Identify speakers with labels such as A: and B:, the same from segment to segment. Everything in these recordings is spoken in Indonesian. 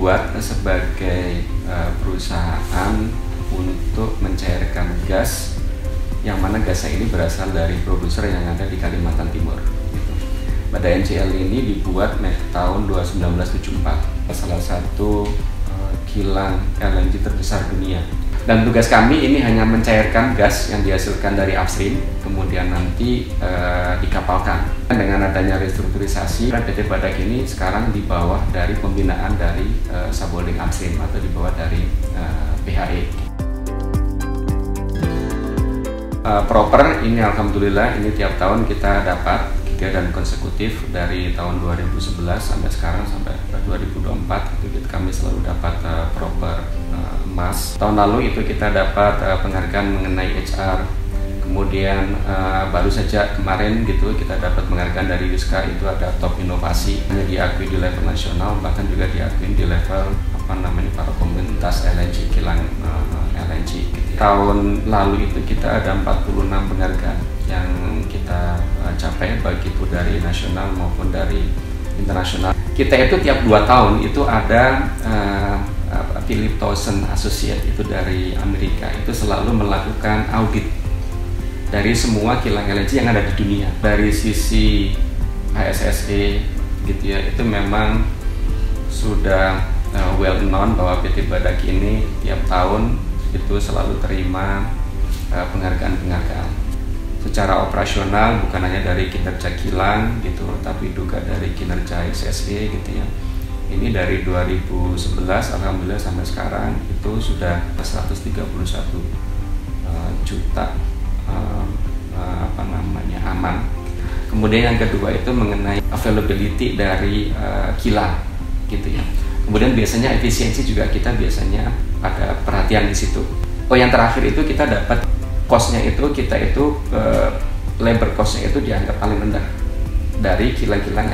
A: dibuat sebagai perusahaan untuk mencairkan gas, yang mana gasnya ini berasal dari produser yang ada di Kalimantan Timur. Gitu. Pada NCL ini dibuat tahun 1974, salah satu kilang LNG terbesar dunia. Dan tugas kami ini hanya mencairkan gas yang dihasilkan dari upstream, kemudian nanti dikapalkan. Dengan adanya restrukturisasi, PT Badak ini sekarang di bawah dari pembinaan dari Saboling Upstream atau di bawah dari PHE. Proper ini alhamdulillah ini tiap tahun kita dapat 3 dan konsekutif dari tahun 2011 sampai sekarang sampai 2024 itu kami selalu dapat proper emas. Tahun lalu itu kita dapat penghargaan mengenai HR. Kemudian baru saja kemarin gitu kita dapat penghargaan dari Yuska, itu ada top inovasi, hanya diakui di level nasional, bahkan juga diakui di level para komunitas LNG, kilang LNG gitu. Tahun lalu itu kita ada 46 penghargaan yang kita capai, baik itu dari nasional maupun dari internasional. Kita itu tiap 2 tahun itu ada Philip Towson Associate itu dari Amerika, itu selalu melakukan audit dari semua kilang LNG yang ada di dunia. Dari sisi HSSE gitu ya, itu memang sudah well known bahwa PT Badak ini tiap tahun itu selalu terima penghargaan-penghargaan. Secara operasional bukan hanya dari kinerja kilang gitu, tapi juga dari kinerja HSSE gitu ya. Ini dari 2011 alhamdulillah sampai sekarang itu sudah 131 juta aman. Kemudian yang kedua itu mengenai availability dari kilang gitu ya. Kemudian biasanya efisiensi juga kita biasanya ada perhatian di situ. Oh, yang terakhir itu kita dapat cost-nya itu labor cost-nya itu dianggap paling rendah dari kilang-kilang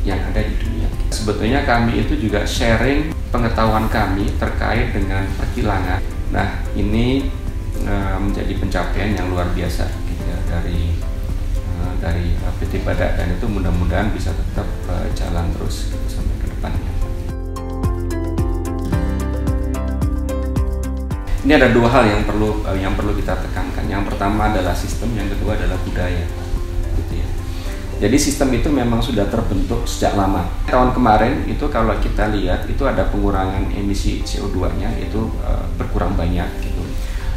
A: yang ada di dunia. Sebetulnya kami itu juga sharing pengetahuan kami terkait dengan perkilangan. Nah, ini menjadi pencapaian yang luar biasa gitu ya, dari PT Badak, dan itu mudah-mudahan bisa tetap jalan terus sampai ke depannya. Ini ada 2 hal yang perlu kita tekankan. Yang pertama adalah sistem, yang kedua adalah budaya. Gitu ya. Jadi sistem itu memang sudah terbentuk sejak lama. Tahun kemarin itu kalau kita lihat itu ada pengurangan emisi CO2-nya itu berkurang banyak gitu.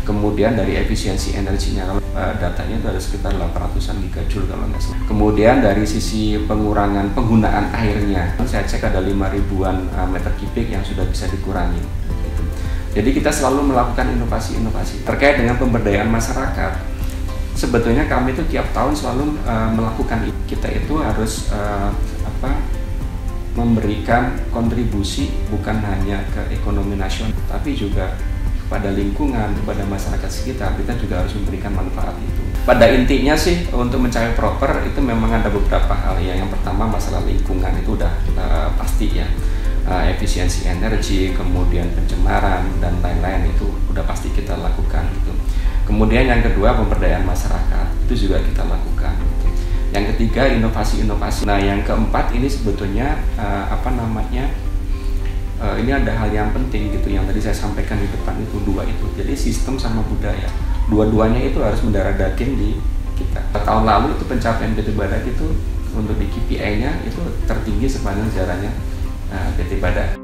A: Kemudian dari efisiensi energinya, kalau datanya itu ada sekitar 800-an gigajoule kalau nggak salah. Kemudian dari sisi pengurangan penggunaan airnya, saya cek ada 5.000-an meter kubik yang sudah bisa dikurangi. Gitu. Jadi kita selalu melakukan inovasi-inovasi terkait dengan pemberdayaan masyarakat. Sebetulnya kami itu tiap tahun selalu melakukan itu. Kita itu harus memberikan kontribusi bukan hanya ke ekonomi nasional, tapi juga pada lingkungan, kepada masyarakat sekitar. Kita juga harus memberikan manfaat itu. Pada intinya sih untuk mencapai proper itu memang ada beberapa hal ya. Yang pertama masalah lingkungan itu udah pasti ya, efisiensi energi, kemudian pencemaran dan lain-lain itu udah pasti kita lakukan gitu. Kemudian yang kedua pemberdayaan masyarakat itu juga kita lakukan gitu. Yang ketiga inovasi-inovasi. Nah yang keempat ini sebetulnya ini ada hal yang penting gitu yang tadi saya sampaikan di depan itu, 2 itu. Jadi sistem sama budaya, dua-duanya itu harus mendarah daging di kita. Tahun lalu itu pencapaian PT Badak itu untuk di KPI-nya itu tertinggi sepanjang sejarahnya PT Badak.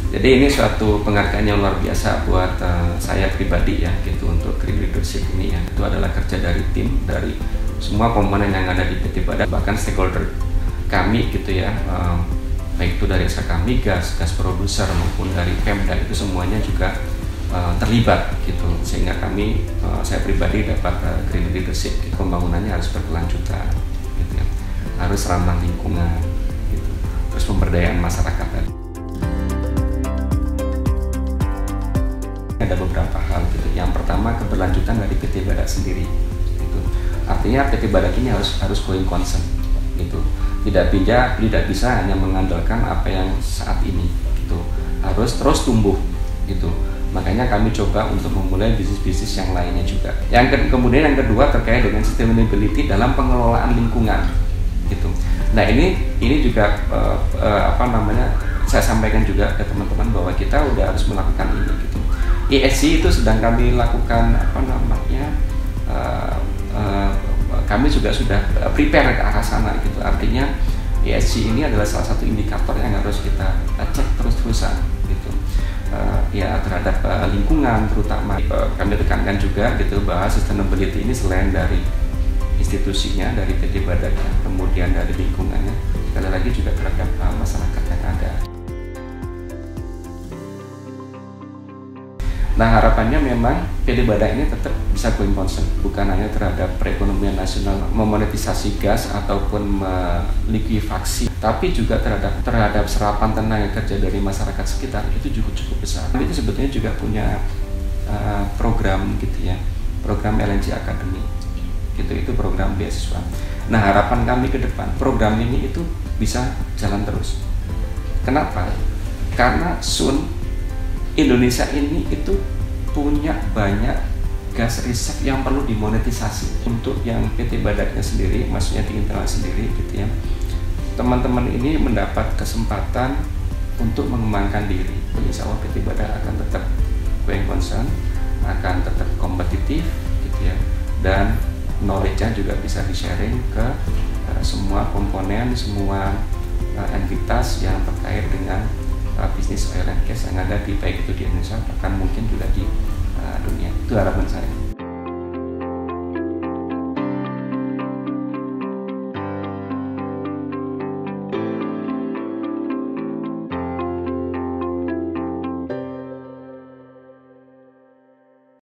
A: Jadi ini suatu penghargaan yang luar biasa buat saya pribadi ya gitu, untuk Green Leadership ini ya. Itu adalah kerja dari tim, dari semua komponen yang ada di PT Badak, bahkan stakeholder kami gitu ya, baik itu dari SK Migas, gas produser maupun dari Pemda, itu semuanya juga terlibat gitu, sehingga kami saya pribadi dapat Green Leadership gitu. Pembangunannya harus berkelanjutan gitu ya, harus ramah lingkungan gitu, terus pemberdayaan masyarakat tadi. Ada beberapa hal gitu. Yang pertama keberlanjutan dari PT Badak sendiri gitu. Artinya PT Badak ini harus going concern gitu. Tidak bisa hanya mengandalkan apa yang saat ini gitu. Harus terus tumbuh gitu. Makanya kami coba untuk memulai bisnis-bisnis yang lainnya juga. Kemudian yang kedua terkait dengan sustainability dalam pengelolaan lingkungan gitu. Nah ini juga saya sampaikan juga ke teman-teman bahwa kita udah harus melakukan ini gitu. ESG itu sedang kami lakukan kami juga sudah prepare ke arah sana gitu. Artinya ESG ini adalah salah satu indikator yang harus kita cek terus-terusan gitu. Ya terhadap lingkungan terutama. Kami tekankan juga gitu bahwa sustainability ini selain dari institusinya, dari PT Badaknya, kemudian dari lingkungannya, sekali lagi juga terhadap masyarakat yang ada. Nah harapannya memang PT Badak ini tetap bisa going concern, bukan hanya terhadap perekonomian nasional, memonetisasi gas ataupun melikuifaksi, tapi juga terhadap serapan tenaga kerja dari masyarakat sekitar itu juga cukup besar. Itu sebetulnya juga punya program gitu ya, program LNG Academy, gitu, itu program beasiswa. Nah harapan kami ke depan program ini itu bisa jalan terus. Kenapa? Karena soon Indonesia ini itu punya banyak gas riset yang perlu dimonetisasi. Untuk yang PT Badaknya sendiri, maksudnya di internal sendiri gitu ya, teman-teman ini mendapat kesempatan untuk mengembangkan diri. Insya Allah PT Badak akan tetap going concern, akan tetap kompetitif gitu ya, dan knowledge-nya juga bisa di-sharing ke semua komponen, semua entitas yang terkait dengan bisnis oil and gas yang ada baik itu di Indonesia, bahkan mungkin juga di dunia. Itu harapan saya.